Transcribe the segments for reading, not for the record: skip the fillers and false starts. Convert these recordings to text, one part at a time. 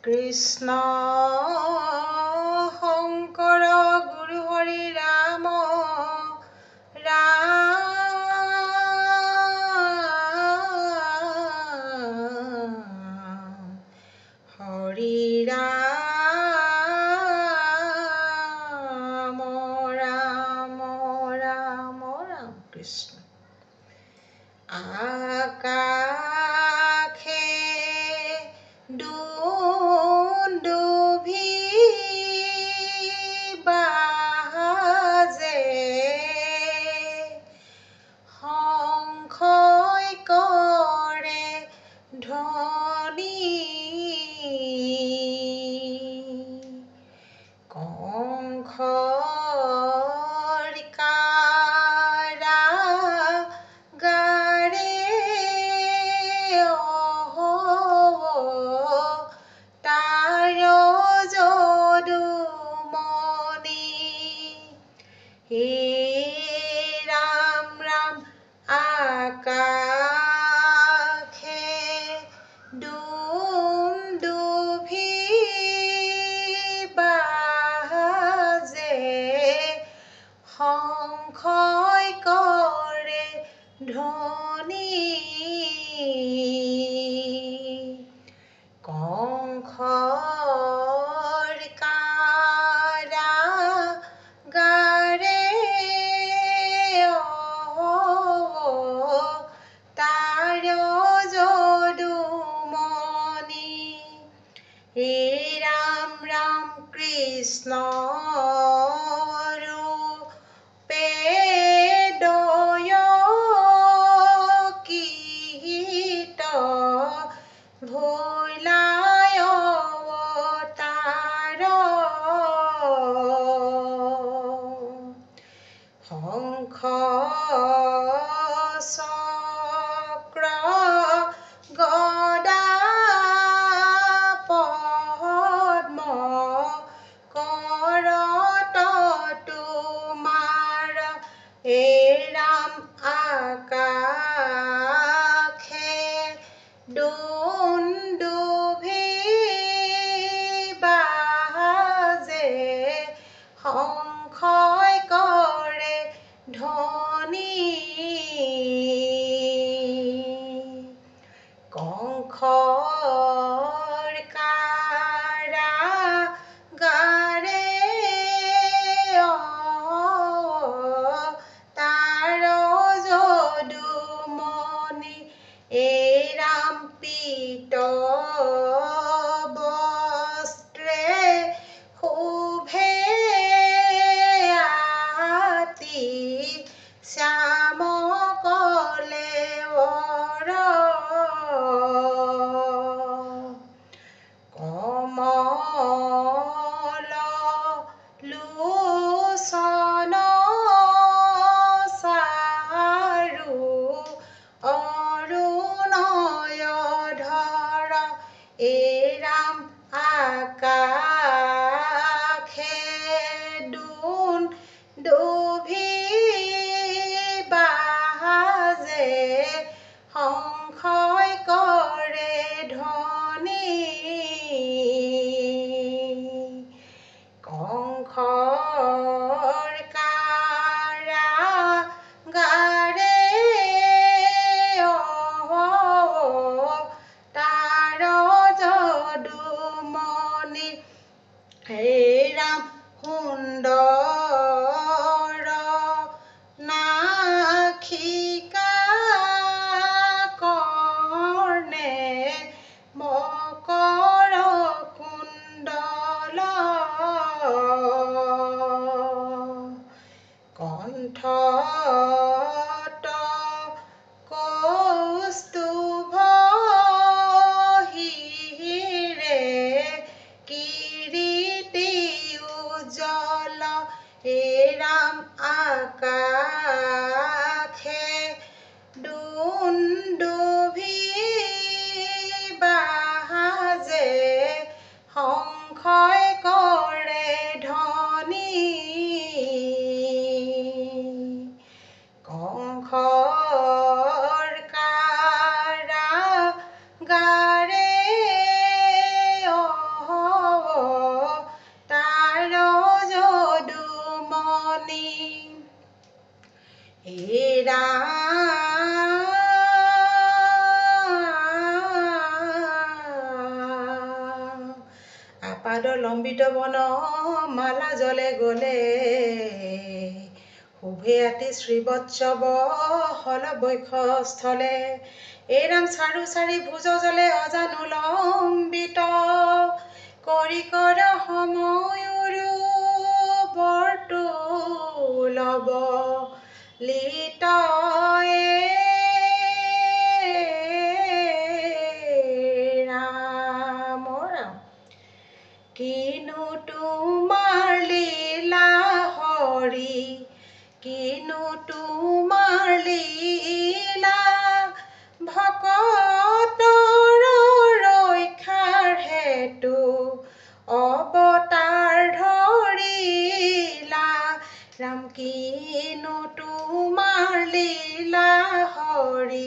কৃষ্ণ শংকৰ গুৰু হৰি ৰাম ৰাম হৰি ৰাম ৰাম ৰাম ৰাম কৃষ্ণ আকাশে দুন্দুভি বাজে শংখই কৰে ধ্বনি কংসৰ কাৰাগাৰে তাৰ যদুমণি হে ৰাম ৰাম আকাশে দুন্দুভি বাজে শংখই কৰে ধ্বনি কংসৰ কাৰাগাৰে তাৰ যদুমণি হে ৰাম ৰাম কৃষ্ণ ৰূপে দয়কিত ভোলাই অৱতাৰ শংখ চক্ৰ গদা পদ্ম কৰত তোমাৰ হে ৰাম আকাশে দুন্দুভি বাজে শংখই কৰে ধ্বনি কংসৰ কাৰাগাৰে তাৰ যদুমণি এই ৰাম পীত বস্ত্ৰে শোভে আতি শ্যাম কলেৱৰ কমল লোচন চাৰু অৰুণয়ধৰ এই ৰাম আকাশে দুন্দুভি বাজে শংখই কৰে ধ্বনি কংসৰ কাৰাগাৰে তাৰ যদুমণি হে ৰাম সুন্দৰ নাসিকা কৰ্ণে মকৰ কুণ্ডল কণ্ঠত কৌস্তুভ হিৰে কিৰীটি উজ্জ্বল হে ৰাম আকাশে দুন্দুভি বাজে শংখই কৰে ধ্বনি পাদ লম্বিত বন মালা জলে গলে শুভে আতি শ্ৰীবৎসৱ হল বৈক্ষস্থলে এই ৰাম চাৰু চাৰি ভুজ জলে অজানুলম্বিত কৰি কৰ সময়ৰো বৰটো লব লিত ৰাম ৰাম কিনো তোমাৰ লীলা হৰি কিনো তোমাৰ লীলা ভকতৰ ৰক্ষাৰ হেতু অৱতাৰ ধৰিলা ৰাম কিনো তোমাৰ লীলা হৰি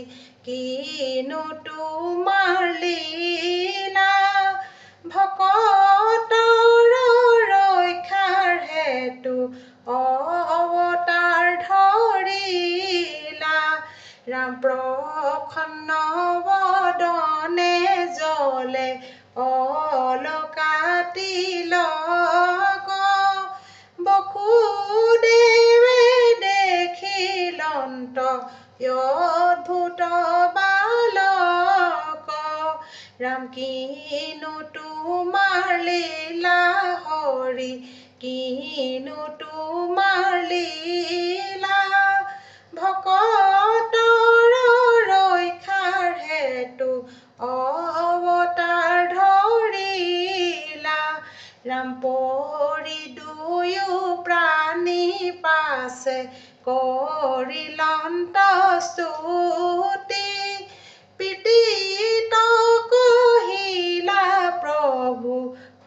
কিনো তোমাৰ লীলা ভকতৰ ৰক্ষাৰ হেতু অৱতাৰ ধৰিলা ৰাম প্ৰসন্ন বদনে জলে অলকা তিলক বসুদেৱে দেখিলন্ত অদ্ভুত বালক ৰাম কিনো তোমাৰ লীলা হৰি কিনো তোমাৰ লীলা ভকতৰ ৰক্ষাৰ হেতু অৱতাৰ ধৰিলা ৰাম পৰি দুয়ো প্ৰাণী পাছে কৰিলন্ত স্তুতি পিতিত কহিলা প্ৰভু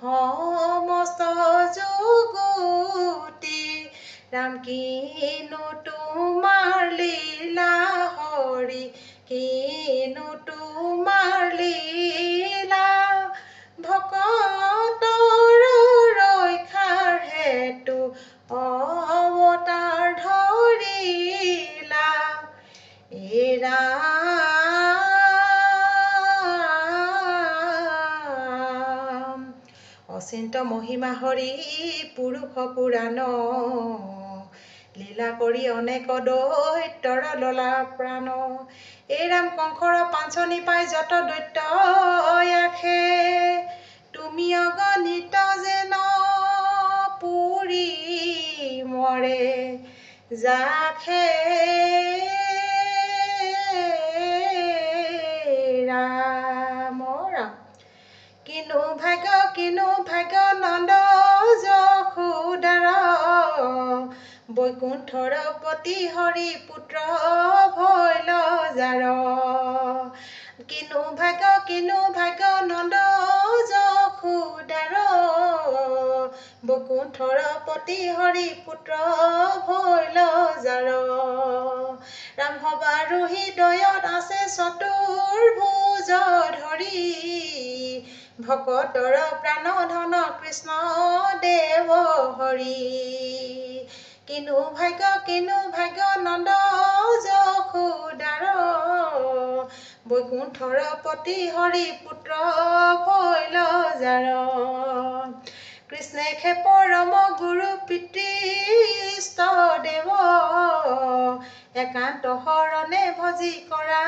সমস্ত যুগুতি ৰাম কিনো তোমাৰ লীলা হৰি কিনো তোমাৰ লীলা ভকতৰ ৰক্ষাৰ হেতু অৱতাৰ ধৰিলা এই ৰাম অচিন্ত মহিমা হৰি পুৰুষ পুৰাণ লীলা কৰি অনেক দৈত্যৰ ললা প্ৰাণ এই ৰাম কংসৰ পাঞ্চনি পাই যত দৈত্য আখে তুমি অগণিত যেন পুৰি মৰে যাখে ৰাম ৰাম কিনো ভাগ্য নন্দ যশোদাৰ বৈকুণ্ঠৰ পতি হৰি পুত্ৰ ভৈল যাৰ কিনো ভাগ্য নন্দ যশোদাৰ বৈকুণ্ঠৰ পতি হৰি পুত্ৰ ভৈল যাৰ ৰাম সবাৰো হৃদয়ত আছে চতুৰ্ভুজ ধৰি ভকতৰ প্ৰাণ ধন কৃষ্ণ দেৱ হৰি কিনো ভাগ্য নন্দ যশোদাৰ বৈকুণ্ঠৰ পতি হৰি পুত্ৰ ভৈল যাৰ কৃষ্ণে পৰম গুৰু পিতৃ ইষ্ট দেৱ একান্ত শৰণে ভজি কৰা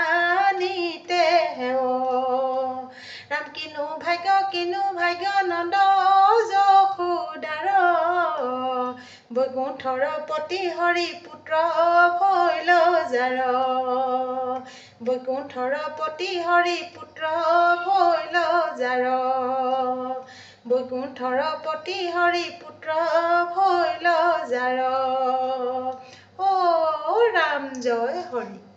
নিতে হেৱ ৰাম কিনো ভাগ্য নন্দ যশোদাৰ বৈকুণ্ঠৰ পতি হৰি পুত্ৰ ভৈল যাৰ বৈকুণ্ঠৰ পতি হৰি পুত্ৰ ভৈল যাৰ বৈকুণ্ঠৰ পতি হৰি পুত্ৰ ভৈল যাৰ অ ৰাম জয় হৰি।